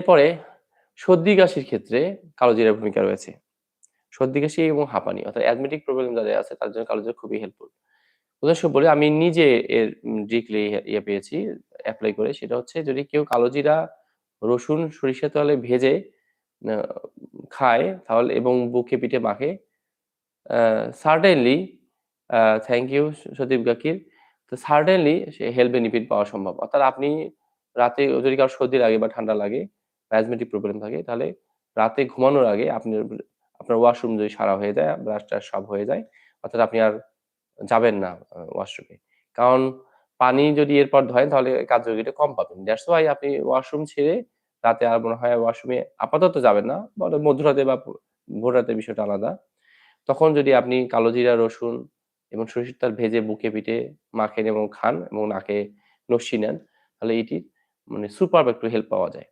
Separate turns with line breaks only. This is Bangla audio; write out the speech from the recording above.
এরপরে সর্দি কাশির ক্ষেত্রে কালোজিরার ভূমিকা রয়েছে। সর্দি কাশি এবং হাঁপানি অর্থাৎ অ্যাজমেটিক প্রবলেম যাদের আছে তাদের জন্য কালোজিরা খুবই হেল্পফুল। উদাহরণস্বরূপ বলি আমি নিজে এর ডিরেক্টলি পেয়েছি এপ্লাই করে। সেটা হচ্ছে যদি কেউ কালোজিরা, রসুন, সরিষার তেলে ভেজে আ খায় তাহলে এবং বুকে পিঠে মাখে আ সার্টেনলি আ থ্যাংক ইউ সতীব কাকির। তো সার্টেনলি সে হেলথ বেনিফিট পাওয়া সম্ভব। অর্থাৎ আপনি রাতে যদি কারো সর্দি লাগে বা ঠান্ডা লাগে, অ্যাজমেটিক প্রবলেম থাকে তাহলে রাতে ঘুমানোর আগে আপনি আপনার ওয়াশরুম যদি সারা হয়ে যায়, ব্রাশ-টাশ সব হয়ে যায়, অর্থাৎ আপনি আর যাবেন না ওয়াশরুমে। কারণ পানি যদি এরপর ধরেন তাহলে কার্যকারিতা কম পাবেন। দ্যাটস ওয়াই আপনি ওয়াশরুম ছেড়ে রাতে আর মনে হয় ওয়াশরুমে আপাতত যাবেন না। বরং মধ্যরাতে বা ভোর রাতে বিষয়টা আলাদা। তখন যদি আপনি কালোজিরা, রসুন এবং সরিষার তেল ভেজে বুকে পিঠে মাখেন এবং খান এবং নাকে নস্যি নেন, তাহলে এটির মানে সুপারব একটু হেল্প পাওয়া যায়।